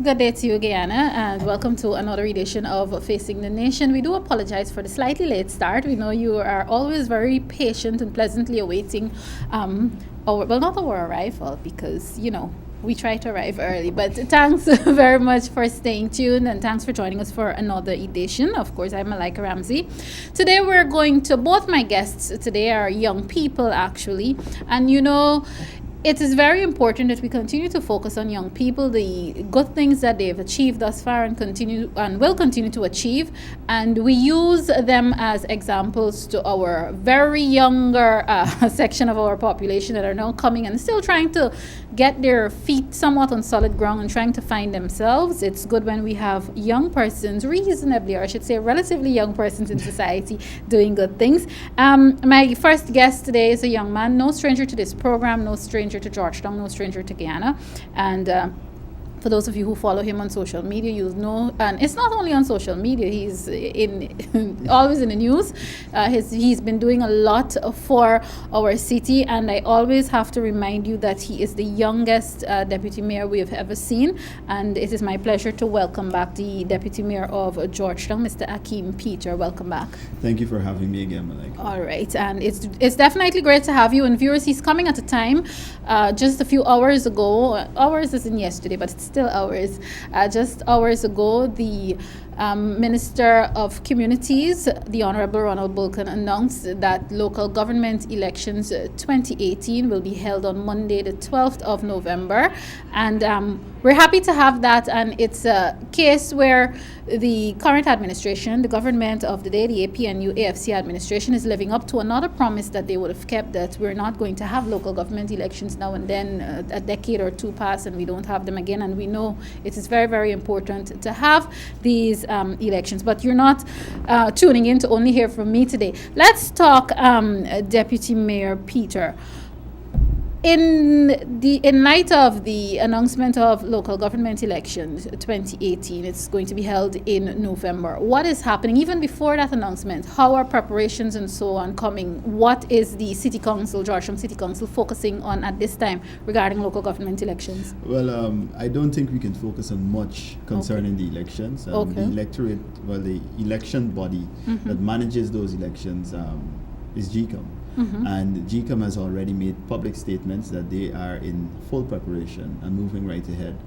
Good day to you, Guyana, and welcome to another edition of Facing the Nation. We do apologize for the slightly late start. We know you are always very patient and pleasantly awaiting not our arrival because, we try to arrive early. But thanks very much for staying tuned and thanks for joining us for another edition. Of course, I'm Malika Ramsey. Today we're going to, both my guests today are young people actually, and it is very important that we continue to focus on young people, the good things that they've achieved thus far and will continue to achieve. And we use them as examples to our very younger section of our population that are now coming and still trying to get their feet somewhat on solid ground and trying to find themselves. It's good when we have young persons, reasonably, or I should say relatively young persons in society doing good things. My first guest today is a young man, no stranger to this program, no stranger to Georgetown, no stranger to Guyana, and for those of you who follow him on social media, you know, and it's not only on social media, he's always in the news. He's been doing a lot for our city, and I always have to remind you that he is the youngest deputy mayor we have ever seen, and it is my pleasure to welcome back the deputy mayor of Georgetown, Mr. Akeem Peter. Welcome back. Thank you for having me again, Malika. All right, and it's definitely great to have you. And viewers, he's coming at a time just a few hours ago. Hours isn't yesterday, but it's still hours. Just hours ago, the Minister of Communities, the Honorable Ronald Bulkin, announced that local government elections 2018 will be held on Monday, the 12th of November. And we're happy to have that. And it's a case where the current administration, the government of the day, the APNU AFC administration, is living up to another promise that they would have kept, that we're not going to have local government elections now and then. A decade or two pass and we don't have them again. And we know it is very, very important to have these elections. But you're not tuning in to only hear from me today. Let's talk Deputy Mayor Peter. In light of the announcement of local government elections 2018, it's going to be held in November. What is happening even before that announcement? How are preparations and so on coming? What is the City Council, Georgetown City Council, focusing on at this time regarding local government elections? Well, I don't think we can focus on much concerning the elections. The electorate, the election body that manages those elections is GCOM. And GCOM has already made public statements that they are in full preparation and moving right ahead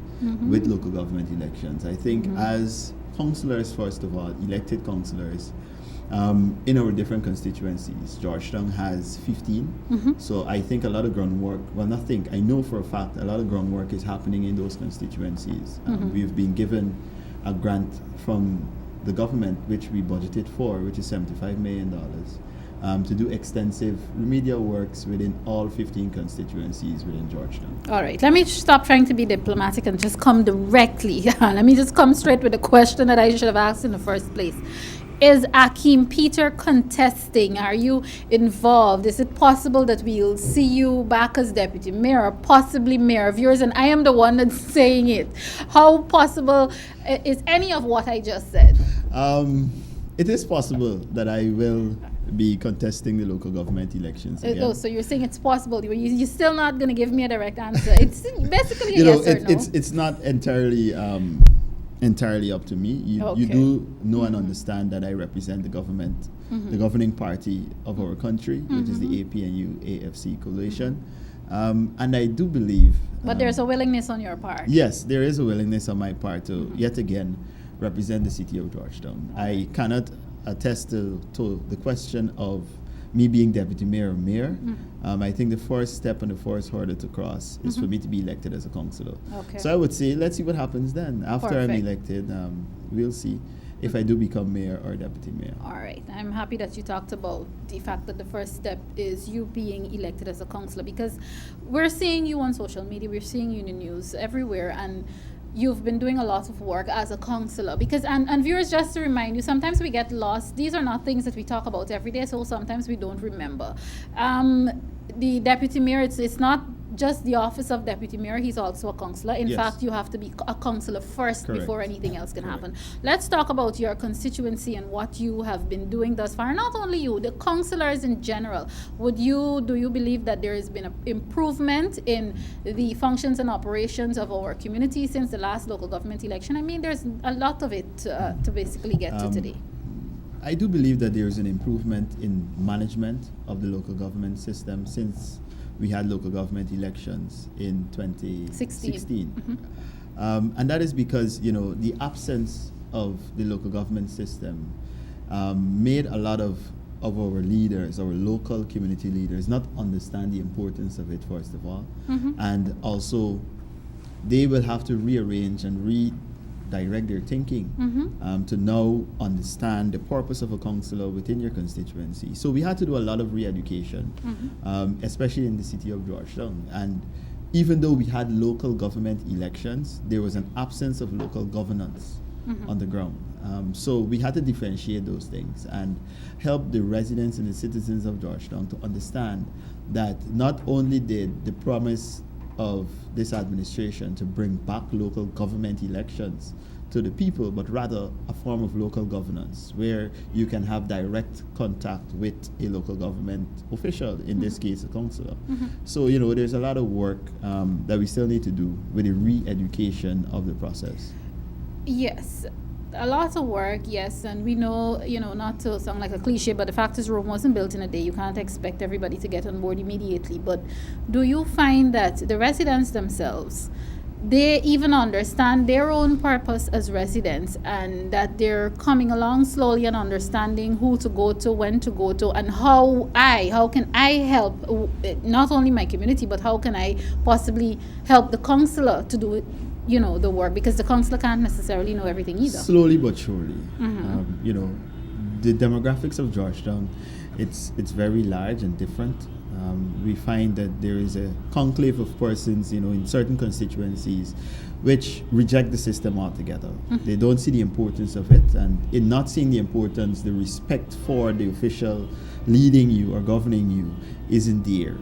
with local government elections. I think as councillors, first of all, elected councillors, in our different constituencies, Georgetown has 15. So I think a lot of groundwork, I know for a fact a lot of groundwork is happening in those constituencies. We've been given a grant from the government, which we budgeted for, which is $75 million. To do extensive remedial works within all 15 constituencies within Georgetown. All right, let me stop trying to be diplomatic and just come directly. Let me just come straight with the question that I should have asked in the first place. Is Akeem Peter contesting? Are you involved? Is it possible that we'll see you back as deputy mayor or possibly mayor of yours? And I am the one that's saying it. How possible is any of what I just said? It is possible that I will be contesting the local government elections again. Oh, so you're saying it's possible. You're still not going to give me a direct answer. It's basically a yes or no. It's not entirely up to me. You do know and understand that I represent the government, the governing party of our country, which is the APNU AFC coalition. And I do believe... But there's a willingness on your part. Yes, there is a willingness on my part to, yet again, represent the city of Georgetown. I cannot attest to the question of me being deputy mayor or mayor. I think the first step and the first hurdle to cross is for me to be elected as a councillor. Okay. So I would say, let's see what happens then. After Perfect. I'm elected, we'll see if I do become mayor or deputy mayor. All right. I'm happy that you talked about the fact that the first step is you being elected as a councillor, because we're seeing you on social media, we're seeing you in the news everywhere, and you've been doing a lot of work as a councillor. Because and viewers, just to remind you, sometimes we get lost. These are not things that we talk about every day, so sometimes we don't remember. The deputy mayor, it's not just the office of deputy mayor, he's also a councillor. In fact, you have to be a councillor first before anything else can happen. Let's talk about your constituency and what you have been doing thus far. Not only you, the councillors in general. Do you believe that there has been an improvement in the functions and operations of our community since the last local government election? I mean, there's a lot of it to basically get to today. I do believe that there is an improvement in management of the local government system since we had local government elections in 2016. Mm-hmm. And that is because, the absence of the local government system made a lot of our leaders, our local community leaders, not understand the importance of it, first of all. Mm-hmm. And also, they will have to rearrange and redirect their thinking to now understand the purpose of a councillor within your constituency. So we had to do a lot of re-education, especially in the city of Georgetown. And even though we had local government elections, there was an absence of local governance on the ground. So we had to differentiate those things and help the residents and the citizens of Georgetown to understand that not only did the promise of this administration to bring back local government elections to the people, but rather a form of local governance where you can have direct contact with a local government official, in this case a councillor. So, there's a lot of work that we still need to do with the re-education of the process. Yes. A lot of work, yes, and we know, not to sound like a cliche, but the fact is Rome wasn't built in a day. You can't expect everybody to get on board immediately. But do you find that the residents themselves, they even understand their own purpose as residents, and that they're coming along slowly and understanding who to go to, when to go to, and how can I help not only my community, but how can I possibly help the councillor to do it, the work, because the councillor can't necessarily know everything either. Slowly but surely. The demographics of Georgetown, it's very large and different. We find that there is a conclave of persons, in certain constituencies which reject the system altogether. They don't see the importance of it, and in not seeing the importance, the respect for the official leading you or governing you isn't there.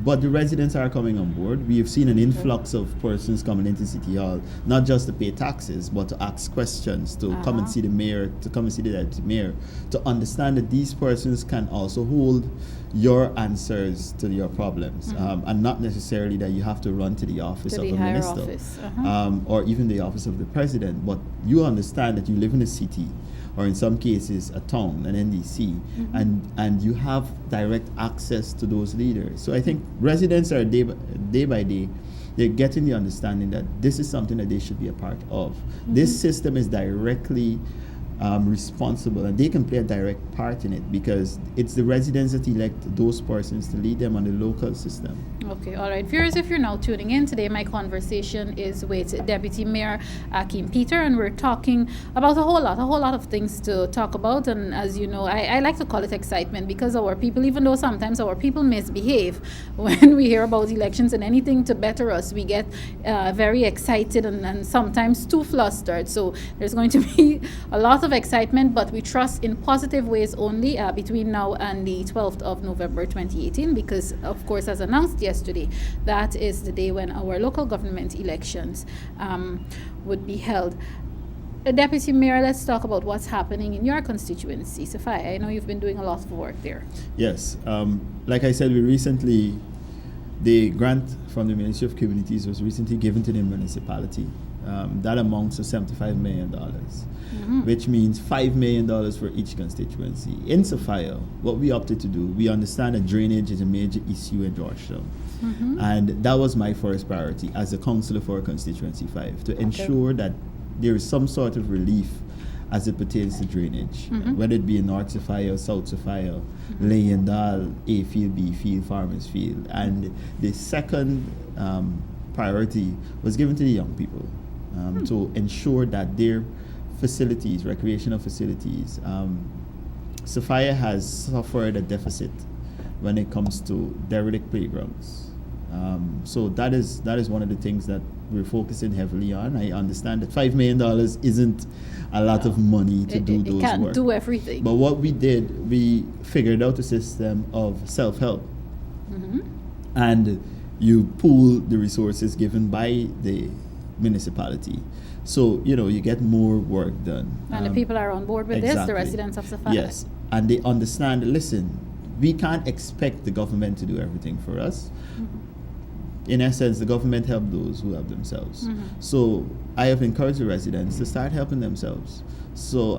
But the residents are coming on board. We have seen an influx of persons coming into City Hall, not just to pay taxes, but to ask questions, to come and see the mayor, to come and see the deputy mayor, to understand that these persons can also hold your answers to your problems, and not necessarily that you have to run to the office of a minister or even the office of the president, but you understand that you live in a city, or in some cases a town, an NDC, and you have direct access to those leaders. So I think residents are day by day, they're getting the understanding that this is something that they should be a part of. This system is directly responsible, and they can play a direct part in it because it's the residents that elect those persons to lead them on the local system. Okay, all right. Viewers, if you're now tuning in, today my conversation is with Deputy Mayor Akeem Peter, and we're talking about a whole lot of things to talk about. And as you know, I like to call it excitement, because our people, even though sometimes our people misbehave when we hear about elections and anything to better us, we get very excited and sometimes too flustered. So there's going to be a lot of excitement, but we trust in positive ways only between now and the 12th of November 2018, because of course, as announced yesterday, that is the day when our local government elections would be held. Deputy Mayor, let's talk about what's happening in your constituency. Sophia, I know you've been doing a lot of work there. Yes, like I said, the grant from the Ministry of Communities was recently given to the municipality. That amounts to $75 million, which means $5 million for each constituency. In Sophia, what we opted to do, we understand that drainage is a major issue in Georgetown. And that was my first priority as a councillor for constituency 5, to ensure that there is some sort of relief as it pertains to drainage, whether it be in North Sophia, South Sophia, Layandal, A Field, B Field, Farmers Field. And the second priority was given to the young people, to ensure that their facilities, recreational facilities, Sophia has suffered a deficit when it comes to derelict playgrounds. So that is one of the things that we're focusing heavily on. I understand that $5 million isn't a lot of money to do those work. It can't do everything. But what we did, we figured out a system of self-help. And you pool the resources given by the municipality. So, you get more work done. And the people are on board with this, the residents of Sapphire. Yes, and they understand, listen, we can't expect the government to do everything for us. In essence, the government help those who help themselves. So I have encouraged the residents to start helping themselves. So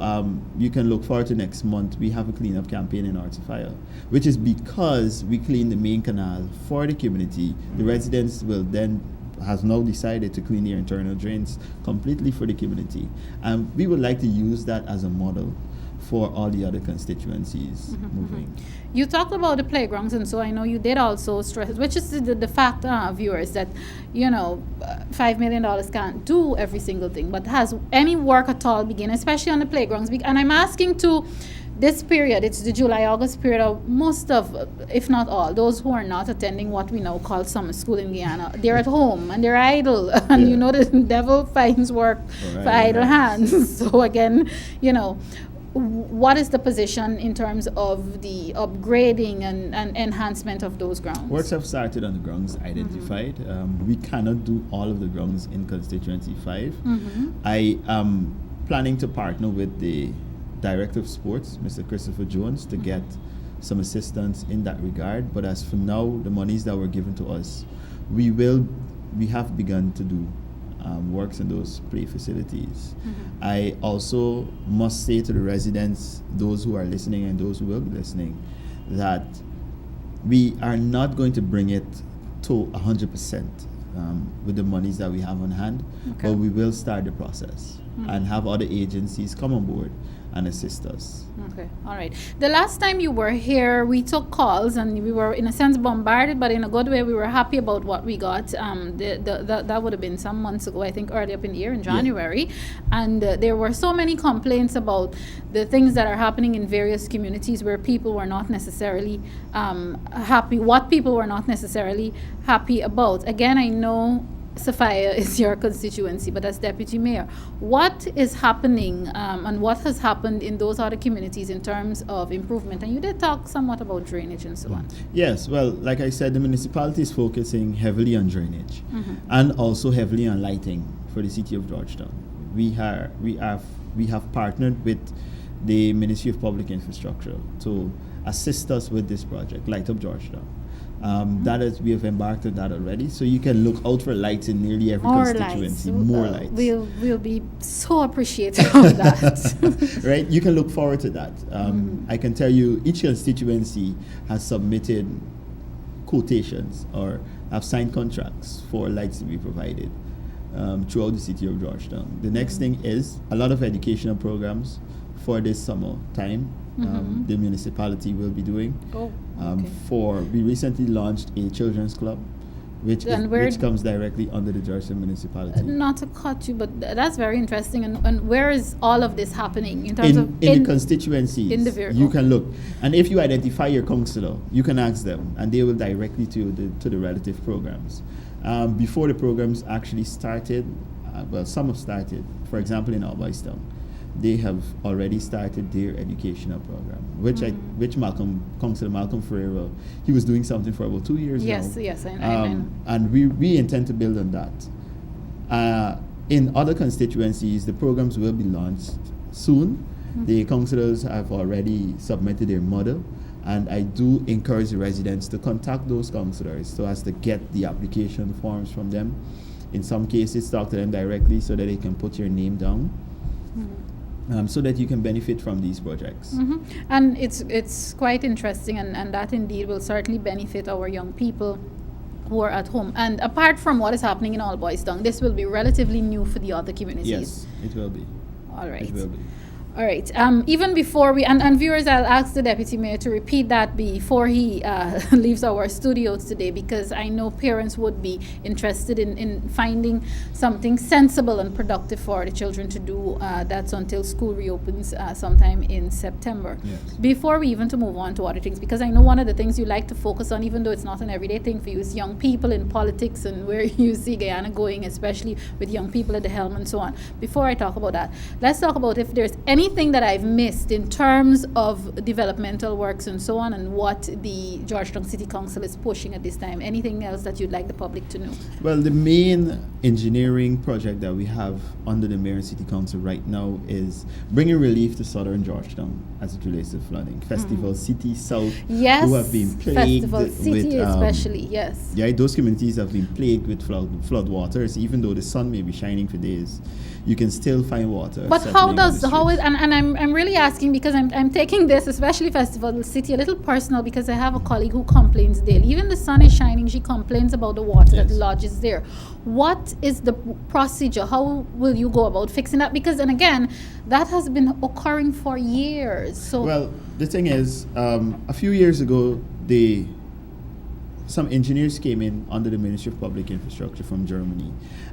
you can look forward to next month. We have a cleanup campaign in Sapphire, which is because we clean the main canal for the community. The residents will then has now decided to clean their internal drains completely for the community. And we would like to use that as a model for all the other constituencies moving. You talked about the playgrounds, and so I know you did also stress, which is the fact, viewers, that, $5 million can't do every single thing, but has any work at all begin, especially on the playgrounds? And I'm asking to this period, it's the July-August period of most of, if not all, those who are not attending what we now call summer school in Guyana, they're at home and they're idle. And the devil finds work for idle hands. So again, what is the position in terms of the upgrading and enhancement of those grounds? Works have started on the grounds identified. We cannot do all of the grounds in Constituency 5. I am planning to partner with the Director of Sports, Mr. Christopher Jones, to get some assistance in that regard. But as for now, the monies that were given to us, we have begun to do works in those play facilities. I also must say to the residents, those who are listening and those who will be listening, that we are not going to bring it to 100% with the monies that we have on hand, but we will start the process and have other agencies come on board and assist us. Okay, all right. The last time you were here, we took calls and we were in a sense bombarded, but in a good way. We were happy about what we got. That would have been some months ago, I think, early up in the year in January. And there were so many complaints about the things that are happening in various communities where people were not necessarily happy, what people were not necessarily happy about. Again, I know Sapphire is your constituency, but as Deputy Mayor, what is happening and what has happened in those other communities in terms of improvement? And you did talk somewhat about drainage and so on. Yes, well, like I said, the municipality is focusing heavily on drainage and also heavily on lighting for the city of Georgetown. We have partnered with the Ministry of Public Infrastructure to assist us with this project, Light Up Georgetown. We have embarked on that already. So you can look out for lights in nearly every constituency. More lights. We'll be so appreciative of that. Right? You can look forward to that. I can tell you each constituency has submitted quotations or have signed contracts for lights to be provided throughout the city of Georgetown. The next thing is a lot of educational programs for this summer time. The municipality will be doing. We recently launched a children's club, which comes directly under the Georgetown municipality. Not to cut you, but that's very interesting. And where is all of this happening in terms of the constituencies? You can look, and if you identify your councillor, you can ask them, and they will direct you to the relative programs. Before the programs actually started, some have started. For example, in Albistown, they have already started their educational program, which Councillor Malcolm Ferreira, he was doing something for about 2 years now. Yes, I know. And we intend to build on that. In other constituencies, the programs will be launched soon. The councillors have already submitted their model, and I do encourage the residents to contact those councillors so as to get the application forms from them. In some cases, talk to them directly so that they can put your name down. So that you can benefit from these projects. And it's quite interesting, and that indeed will certainly benefit our young people who are at home. And apart from what is happening in Albistown, this will be relatively new for the other communities. Yes, it will be. All right. It will be. All right. Even before we, and viewers, I'll ask the Deputy Mayor to repeat that before he leaves our studios today, because I know parents would be interested in finding something sensible and productive for the children to do. That's until school reopens sometime in September. Yes. Before we even to move on to other things, because I know one of the things you like to focus on, even though it's not an everyday thing for you, is young people in politics and where you see Guyana going, especially with young people at the helm and so on. Before I talk about that, let's talk about if there's any anything that I've missed in terms of developmental works and so on, and what the Georgetown City Council is pushing at this time? Anything else that you'd like the public to know? Well, the main engineering project that we have under the Mayor and City Council right now is bringing relief to southern Georgetown as it relates to flooding. Festival City South, yes, who have been plagued Festival City with, especially, yes. Yeah, those communities have been plagued with flood waters. Even though the sun may be shining for days, you can still find water. But I'm really asking, because I'm taking this, especially Festival City, a little personal, because I have a colleague who complains daily. Even the sun is shining, she complains about the water that lodges there. What is the procedure? How will you go about fixing that? Because, and again, that has been occurring for years. So, well, the thing is, a few years ago, some engineers came in under the Ministry of Public Infrastructure from Germany,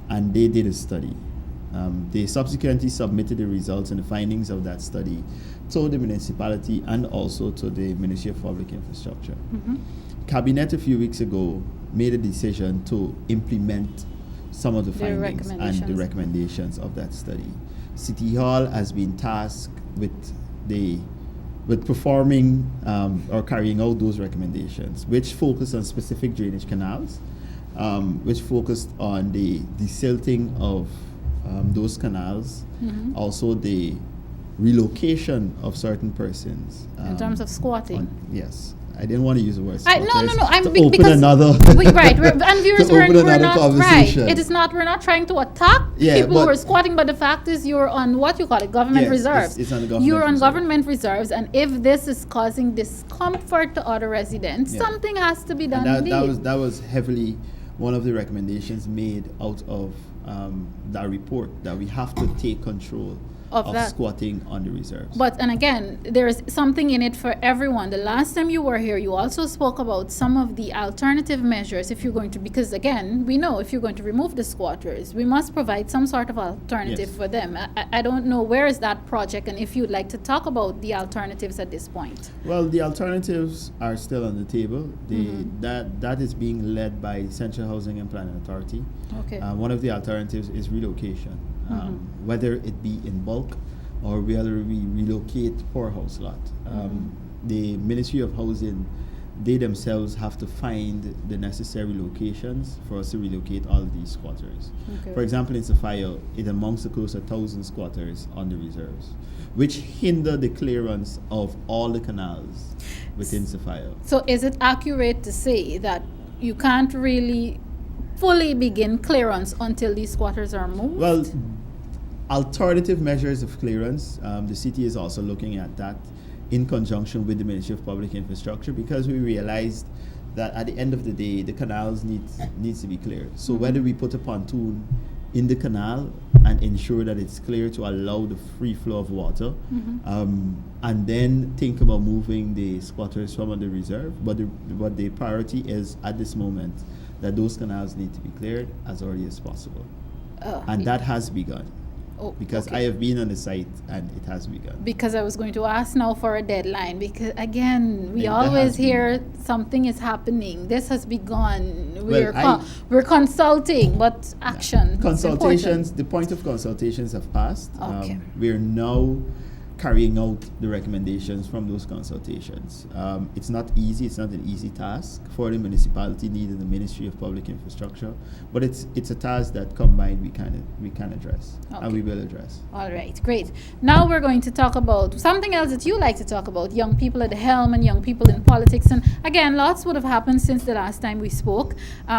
and they did a study. They subsequently submitted the results and the findings of that study to the municipality and also to the Ministry of Public Infrastructure. Cabinet a few weeks ago made a decision to implement some of the findings and the recommendations of that study. City Hall has been tasked with performing or carrying out those recommendations, which focus on specific drainage canals, which focused on the desilting of those canals, also the relocation of certain persons. In terms of squatting? Yes. I didn't want to use the word squatters. No. I'm to open another right. And viewers, to open we're another not conversation. right. It is not. We're not trying to attack people who are squatting, but the fact is, you're on what you call it, government reserves. It's on the government You're on reserve. Government reserves, and if this is causing discomfort to other residents, something has to be done. And that was heavily one of the recommendations made out of that report, that we have to take control of squatting on the reserves. And again, there is something in it for everyone. The last time you were here, you also spoke about some of the alternative measures if you're going to, because again, we know if you're going to remove the squatters, we must provide some sort of alternative for them. I don't know, where is that project, and if you'd like to talk about the alternatives at this point. Well, the alternatives are still on the table. That is being led by Central Housing and Planning Authority. Okay. One of the alternatives is relocation. Whether it be in bulk or whether we relocate poorhouse lot. The Ministry of Housing, they themselves have to find the necessary locations for us to relocate all of these squatters. Okay. For example, in Sophia, it amounts to close to 1,000 squatters on the reserves, which hinder the clearance of all the canals within Sophia. So is it accurate to say that you can't really fully begin clearance until these squatters are moved? Well, alternative measures of clearance, the city is also looking at that in conjunction with the Ministry of Public Infrastructure, because we realized that at the end of the day, the canals needs to be cleared. So whether we put a pontoon in the canal and ensure that it's clear to allow the free flow of water, and then think about moving the squatters from the reserve, but the priority is at this moment that those canals need to be cleared as early as possible. And that has begun. Because I have been on the site and it has begun. Because I was going to ask now for a deadline, because again, we always hear something is happening. This has begun. We're consulting, but action. Consultations, the point of consultations have passed. We're now carrying out the recommendations from those consultations. It's not easy. It's not an easy task for the municipality, neither the Ministry of Public Infrastructure, but it's a task that combined we can address, and we will address. All right, great. Now we're going to talk about something else that you like to talk about: young people at the helm and young people in politics. And again, lots would have happened since the last time we spoke.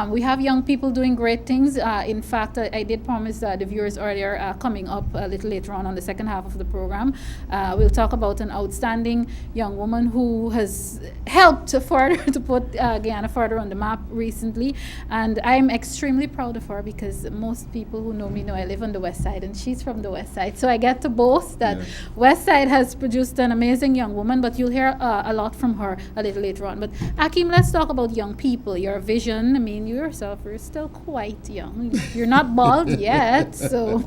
We have young people doing great things. In fact, I did promise the viewers earlier, coming up a little later on the second half of the program. We'll talk about an outstanding young woman who has helped to put Guyana further on the map recently. And I'm extremely proud of her, because most people who know me know I live on the west side and she's from the west side. So I get to boast that west side has produced an amazing young woman, but you'll hear a lot from her a little later on. But Akeem, let's talk about young people, your vision. I mean, you yourself, you're still quite young. You're not bald yet, so...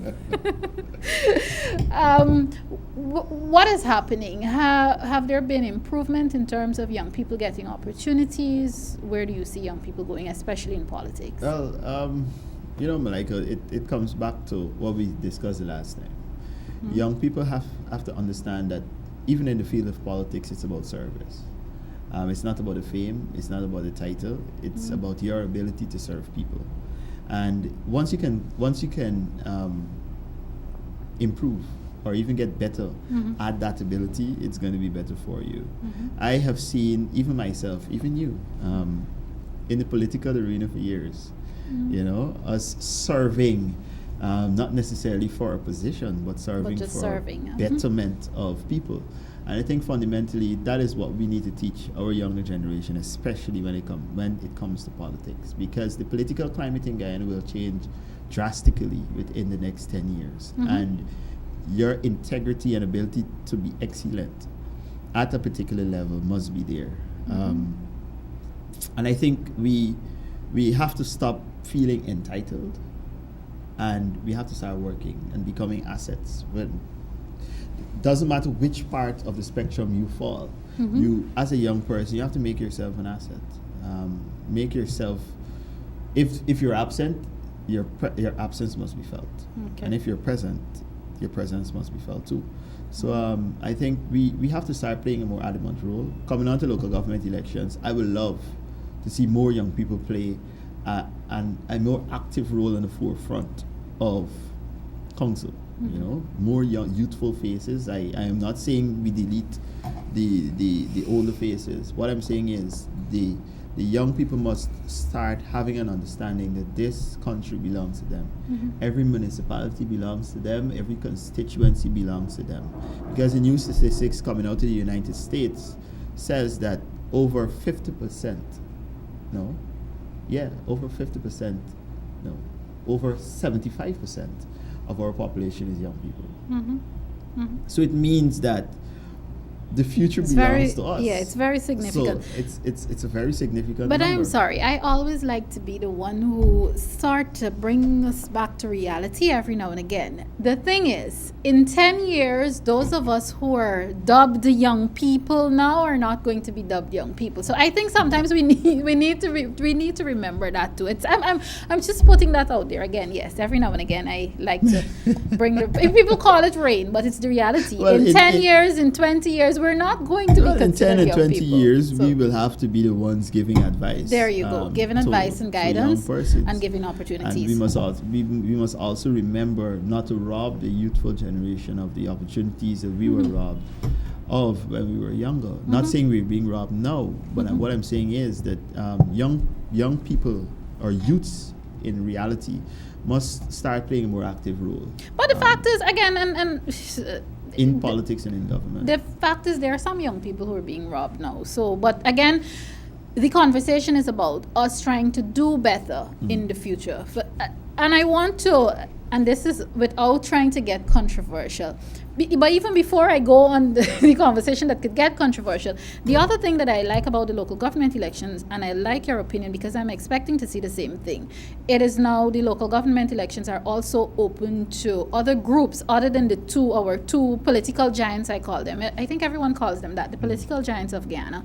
What is happening? Have there been improvement in terms of young people getting opportunities? Where do you see young people going, especially in politics? Well, Malika, it comes back to what we discussed the last time. Young people have to understand that even in the field of politics, it's about service. It's not about the fame, it's not about the title, it's about your ability to serve people. And once you can improve or even get better at that ability, it's going to be better for you. I have seen, even myself, even you, in the political arena for years, us serving, not necessarily for a position, but serving for betterment of people. And I think fundamentally that is what we need to teach our younger generation, especially when it comes to politics, because the political climate in Guyana will change drastically within the next 10 years. And your integrity and ability to be excellent at a particular level must be there. And I think we have to stop feeling entitled, and we have to start working and becoming assets. Doesn't matter which part of the spectrum you fall. You, as a young person, you have to make yourself an asset. Make yourself, if you're absent, your absence must be felt. And if you're present, your presence must be felt too. So I think we have to start playing a more adamant role. Coming on to local government elections, I would love to see more young people play a more active role in the forefront of council. More young, youthful faces. I am not saying we delete the older faces. What I'm saying is the young people must start having an understanding that this country belongs to them. Every municipality belongs to them. Every constituency belongs to them. Because the new statistics coming out of the United States says that over 50%, over 75% of our population is young people. So it means that the future belongs to us. Yeah, it's very significant. So it's a very significant But number. I'm sorry, I always like to be the one who start to bring us back to reality every now and again. The thing is, in 10 years, those of us who are dubbed young people now are not going to be dubbed young people. So I think sometimes we need to remember that too. I'm just putting that out there again. Yes, every now and again I like to bring if people call it rain, but it's the reality. Well, in 10 years, in 20 years, we're not going to be considered in 10 and 20 people. years, we will have to be the ones giving advice. There you go, giving advice and guidance and giving opportunities. And we must also remember not to rob the youthful generation of the opportunities that we were robbed of when we were younger. Not saying we're being robbed now, but what I'm saying is that young people or youths in reality must start playing a more active role. But the fact is, again, in politics and in government. The fact is, there are some young people who are being robbed now. So, but again, the conversation is about us trying to do better in the future. And I want to, and this is without trying to get controversial, but even before I go on the conversation that could get controversial, the other thing that I like about the local government elections, and I like your opinion because I'm expecting to see the same thing, it is now the local government elections are also open to other groups other than our two political giants, I call them. I think everyone calls them that, the political giants of Guyana.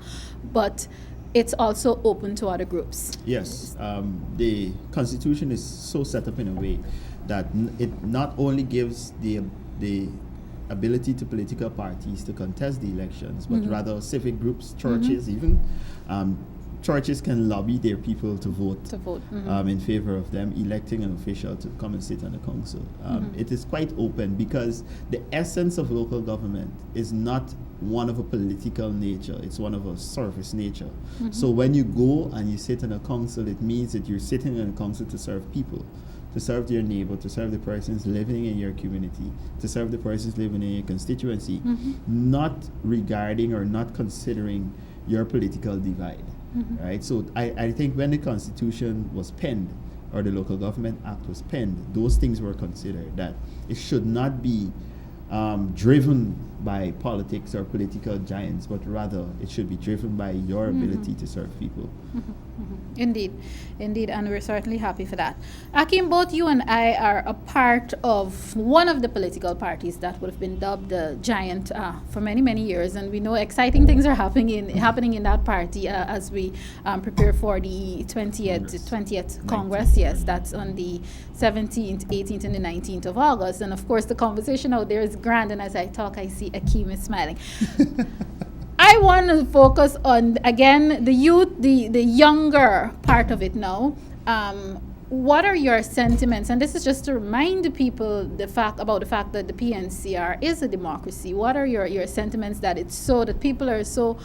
But it's also open to other groups. Yes, the Constitution is so set up in a way that it not only gives the ability to political parties to contest the elections, but rather civic groups, churches even. Churches can lobby their people to vote in favor of them electing an official to come and sit on the council. It is quite open because the essence of local government is not one of a political nature, it's one of a service nature. So when you go and you sit on a council, it means that you're sitting on a council to serve people, to serve your neighbor, to serve the persons living in your community, to serve the persons living in your constituency, not regarding or not considering your political divide. Right? So I think when the Constitution was penned, or the Local Government Act was penned, those things were considered, that it should not be driven by politics or political giants, but rather it should be driven by your ability to serve people. Indeed, and we're certainly happy for that. Akeem, both you and I are a part of one of the political parties that would have been dubbed the giant for many, many years, and we know exciting things are happening in that party as we prepare for the 20th Congress. Yes, that's on the 17th, 18th, and the 19th of August, and of course the conversation out there is look grand, and as I talk, I see Akeem is smiling. I want to focus on, again, the youth, the younger part of it now. What are your sentiments? And this is just to remind the people about the fact that the PNCR is a democracy. What are your sentiments that people are so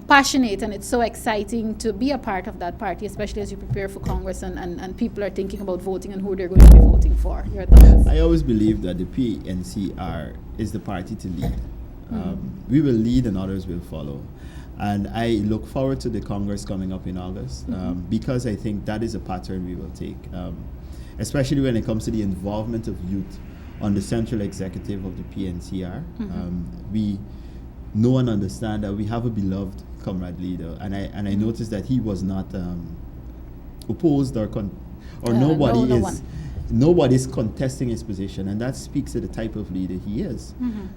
passionate, and it's so exciting to be a part of that party, especially as you prepare for Congress and people are thinking about voting and who they're going to be voting for? Your thoughts? I always believe that the PNCR is the party to lead. We will lead and others will follow. And I look forward to the Congress coming up in August because I think that is a pattern we will take, especially when it comes to the involvement of youth on the central executive of the PNCR. We know and understand that we have a beloved comrade leader, and I noticed that he was not opposed nobody's contesting his position, and that speaks to the type of leader he is.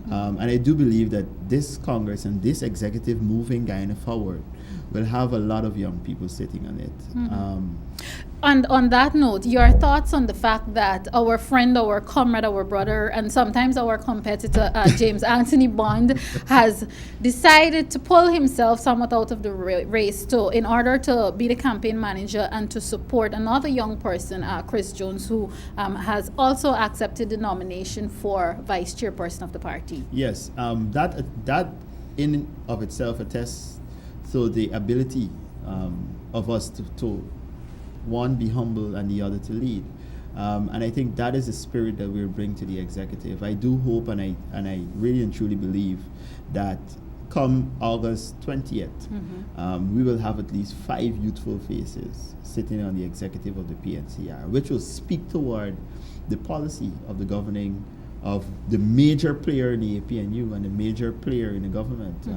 And I do believe that this Congress and this executive moving Guyana forward will have a lot of young people sitting on it. And on that note, your thoughts on the fact that our friend, our comrade, our brother, and sometimes our competitor, James Anthony Bond, has decided to pull himself somewhat out of the race in order to be the campaign manager and to support another young person, Chris Jones, who has also accepted the nomination for vice chairperson of the party. Yes, that in of itself attests to the ability of us to one, be humble, and the other to lead. And I think that is the spirit that we'll bring to the executive. I do hope and I really and truly believe that come August 20th, we will have at least 5 youthful faces sitting on the executive of the PNCR, which will speak toward the policy of the governing of the major player in the APNU and the major player in the government,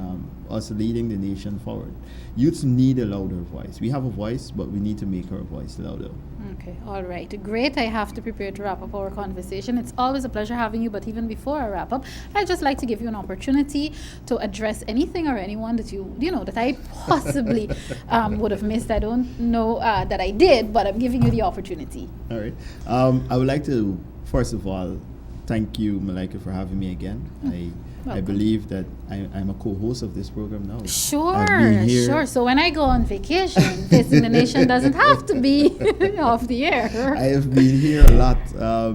us leading the nation forward. Youths need a louder voice. We have a voice, but we need to make our voice louder. Okay, all right. Great. I have to prepare to wrap up our conversation. It's always a pleasure having you, but even before I wrap up, I'd just like to give you an opportunity to address anything or anyone that that I possibly would have missed. I don't know that I did, but I'm giving you the opportunity. All right. I would like to, first of all, thank you, Malika, for having me again. I believe that I'm a co-host of this program now. Sure. So when I go on vacation, Facing the Nation doesn't have to be off the air. I have been here a lot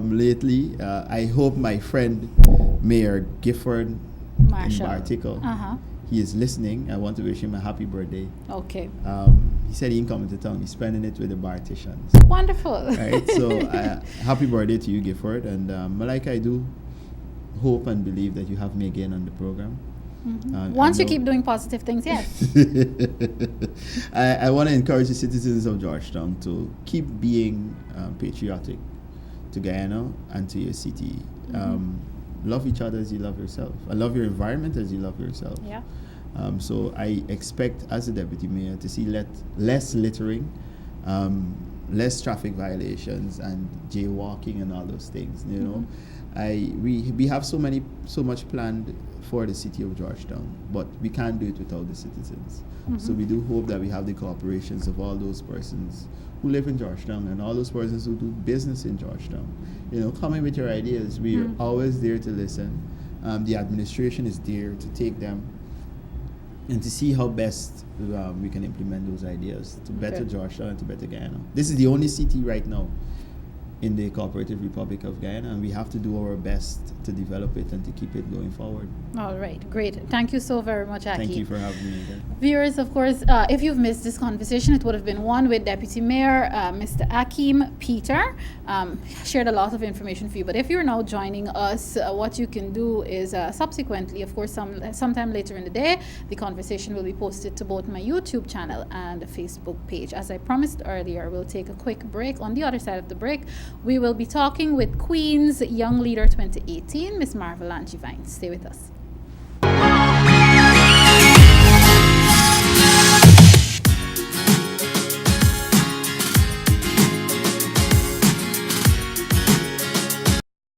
lately. I hope my friend, Mayor Gifford Marshall. in Bartico, he is listening. I want to wish him a happy birthday. Okay. He said he ain't coming to town. He's spending it with the Barticians. Wonderful. Right. So happy birthday to you, Gifford. And Malika, I do hope and believe that you have me again on the program. Once you keep doing positive things, yes. I want to encourage the citizens of Georgetown to keep being patriotic to Guyana and to your city. Love each other as you love yourself. I love your environment as you love yourself. Yeah. So I expect, as a deputy mayor, to see less littering, less traffic violations, and jaywalking and all those things. We have so much planned for the city of Georgetown, but we can't do it without the citizens. So we do hope that we have the cooperations of all those persons who live in Georgetown and all those persons who do business in Georgetown. Come in with your ideas. We are always there to listen. The administration is there to take them and to see how best we can implement those ideas to better Georgetown and to better Guyana. This is the only city right now in the Cooperative Republic of Guyana, and we have to do our best to develop it and to keep it going forward. All right, great. Thank you so very much, Akeem. Thank you for having me again. Viewers, of course, if you've missed this conversation, it would have been one with Deputy Mayor Mr. Akeem Peter. Shared a lot of information for you, but if you're now joining us, what you can do is subsequently, of course, sometime later in the day, the conversation will be posted to both my YouTube channel and the Facebook page. As I promised earlier, we'll take a quick break. On the other side of the break, we will be talking with Queen's Young Leader 2018, Miss Marvel Angie Vine. Stay with us.